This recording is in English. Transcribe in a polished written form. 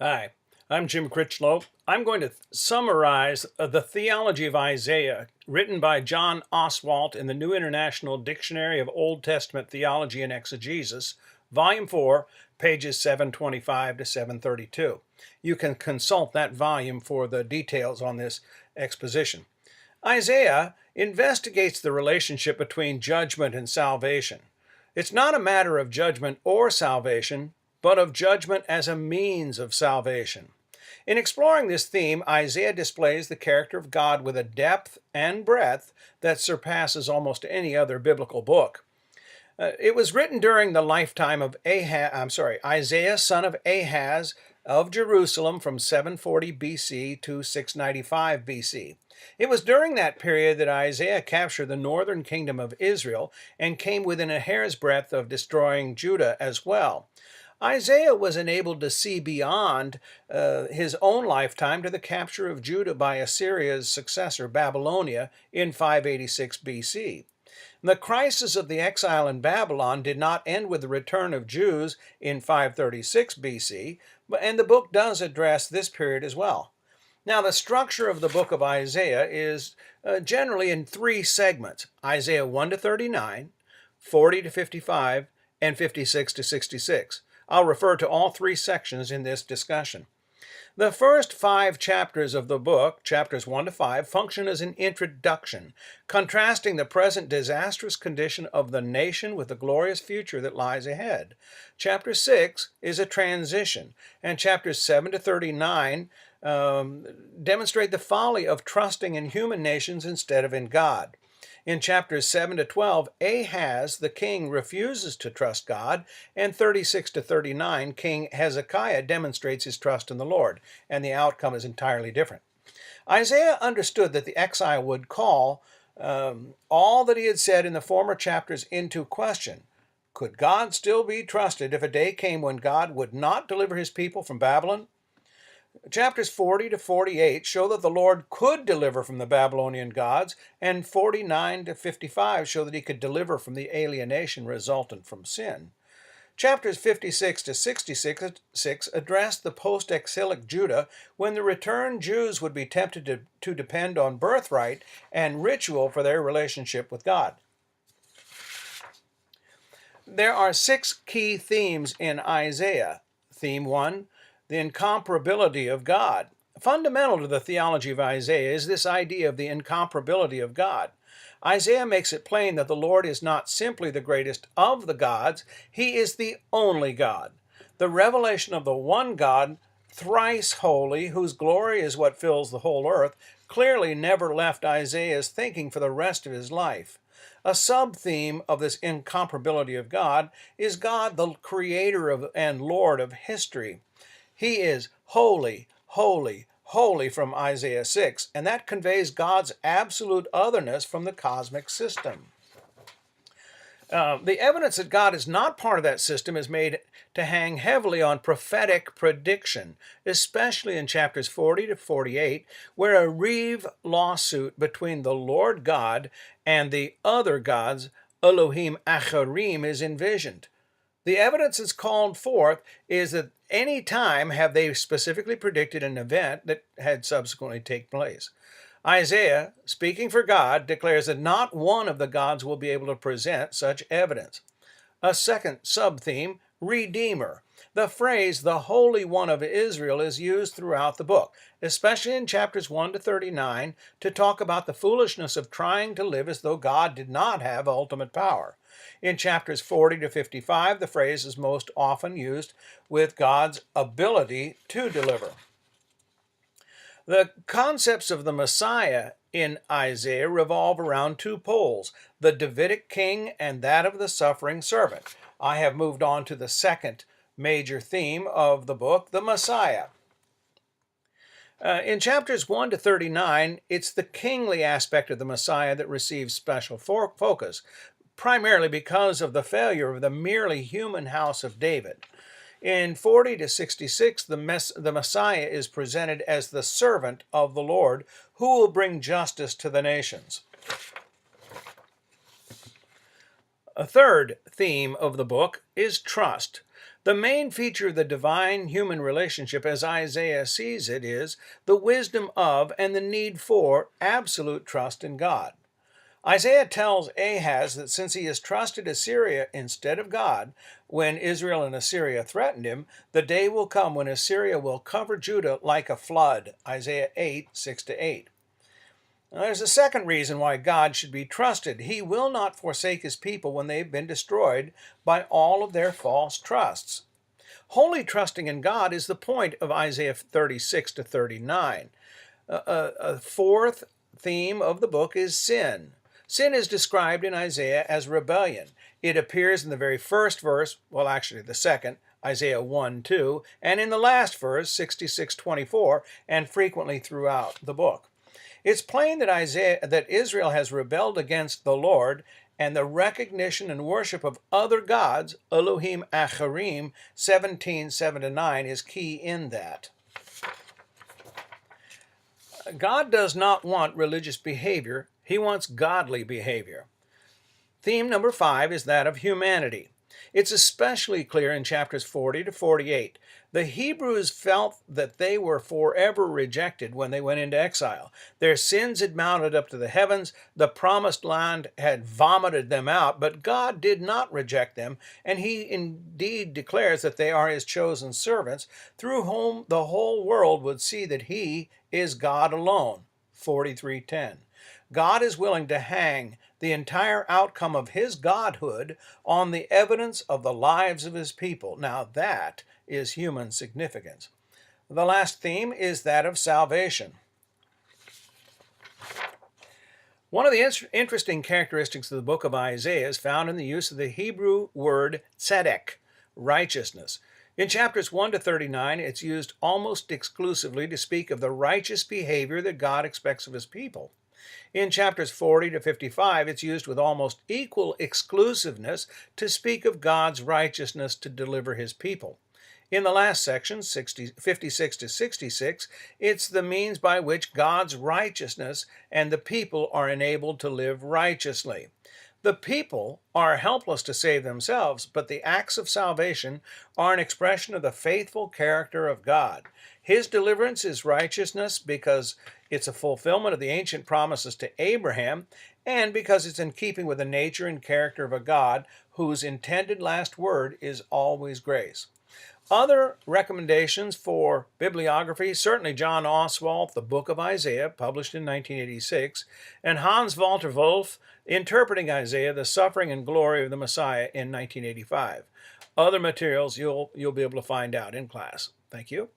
Hi, I'm Jim Critchlow. I'm going to summarize the Theology of Isaiah, written by John Oswalt in the New International Dictionary of Old Testament Theology and Exegesis, Volume 4, pages 725 to 732. You can consult that volume for the details on this exposition. Isaiah investigates the relationship between judgment and salvation. It's not a matter of judgment or salvation, but of judgment as a means of salvation. In exploring this theme, Isaiah displays the character of God with a depth and breadth that surpasses almost any other biblical book. It was written during the lifetime of Isaiah, son of Ahaz of Jerusalem from 740 BC to 695 BC. It was during that period that Isaiah captured the northern kingdom of Israel and came within a hair's breadth of destroying Judah as well. Isaiah was enabled to see beyond his own lifetime to the capture of Judah by Assyria's successor, Babylonia, in 586 BC. The crisis of the exile in Babylon did not end with the return of Jews in 536 BC, and the book does address this period as well. Now, the structure of the book of Isaiah is generally in three segments: Isaiah 1 to 39, 40 to 55, and 56 to 66. I'll refer to all three sections in this discussion. The first 5 chapters of the book, chapters 1 to 5, function as an introduction, contrasting the present disastrous condition of the nation with the glorious future that lies ahead. Chapter 6 is a transition, and chapters 7 to 39 demonstrate the folly of trusting in human nations instead of in God. In chapters 7 to 12, Ahaz, the king, refuses to trust God, and 36 to 39, King Hezekiah demonstrates his trust in the Lord, and the outcome is entirely different. Isaiah understood that the exile would call all that he had said in the former chapters into question. Could God still be trusted if a day came when God would not deliver his people from Babylon? Chapters 40 to 48 show that the Lord could deliver from the Babylonian gods, and 49 to 55 show that he could deliver from the alienation resultant from sin. Chapters 56 to 66 address the post-exilic Judah, when the returned Jews would be tempted to depend on birthright and ritual for their relationship with God. There are 6 key themes in Isaiah. Theme 1, the incomparability of God. Fundamental to the theology of Isaiah is this idea of the incomparability of God. Isaiah makes it plain that the Lord is not simply the greatest of the gods, he is the only God. The revelation of the one God, thrice holy, whose glory is what fills the whole earth, clearly never left Isaiah's thinking for the rest of his life. A sub-theme of this incomparability of God is God, the creator of and Lord of history. He is holy, holy, holy from Isaiah 6, and that conveys God's absolute otherness from the cosmic system. The evidence that God is not part of that system is made to hang heavily on prophetic prediction, especially in chapters 40 to 48, where a Reeve lawsuit between the Lord God and the other gods, Elohim Acharim, is envisioned. The evidence that's called forth is that any time have they specifically predicted an event that had subsequently taken place. Isaiah, speaking for God, declares that not one of the gods will be able to present such evidence. A second sub-theme, Redeemer. The phrase, the Holy One of Israel, is used throughout the book, especially in chapters 1 to 39, to talk about the foolishness of trying to live as though God did not have ultimate power. In chapters 40 to 55, the phrase is most often used with God's ability to deliver. The concepts of the Messiah in Isaiah revolve around 2 poles, the Davidic king and that of the suffering servant. I have moved on to the second major theme of the book, the Messiah. In chapters 1 to 39, it's the kingly aspect of the Messiah that receives special focus, primarily because of the failure of the merely human house of David. In 40 to 66, the Messiah is presented as the servant of the Lord who will bring justice to the nations. A third theme of the book is trust. The main feature of the divine-human relationship as Isaiah sees it is the wisdom of and the need for absolute trust in God. Isaiah tells Ahaz that since he has trusted Assyria instead of God, when Israel and Assyria threatened him, the day will come when Assyria will cover Judah like a flood. Isaiah 8, 6-8. Now, there's a second reason why God should be trusted. He will not forsake his people when they've been destroyed by all of their false trusts. Wholly trusting in God is the point of Isaiah 36-39. A fourth theme of the book is sin. Sin is described in Isaiah as rebellion. It appears in the very first verse, well, actually the second, Isaiah 1-2, and in the last verse, 66-24, and frequently throughout the book. It's plain that Israel has rebelled against the Lord, and the recognition and worship of other gods, Elohim Acharim 17:7-9, is key in that. God does not want religious behavior, he wants godly behavior. Theme number 5 is that of humanity. It's especially clear in chapters 40-48. The Hebrews felt that they were forever rejected when they went into exile. Their sins had mounted up to the heavens, the promised land had vomited them out, but God did not reject them, and he indeed declares that they are his chosen servants, through whom the whole world would see that he is God alone. 43:10. God is willing to hang the entire outcome of his godhood on the evidence of the lives of his people. Now that is human significance. The last theme is that of salvation. One of the interesting characteristics of the book of Isaiah is found in the use of the Hebrew word tzedek, righteousness. In chapters 1-39, it's used almost exclusively to speak of the righteous behavior that God expects of his people. In chapters 40-55, it's used with almost equal exclusiveness to speak of God's righteousness to deliver his people. In the last section, 56-66, it's the means by which God's righteousness and the people are enabled to live righteously. The people are helpless to save themselves, but the acts of salvation are an expression of the faithful character of God. His deliverance is righteousness because it's a fulfillment of the ancient promises to Abraham, and because it's in keeping with the nature and character of a God whose intended last word is always grace. Other recommendations for bibliography, certainly John Oswalt, The Book of Isaiah, published in 1986, and Hans Walter Wolf, Interpreting Isaiah, The Suffering and Glory of the Messiah in 1985. Other materials you'll be able to find out in class. Thank you.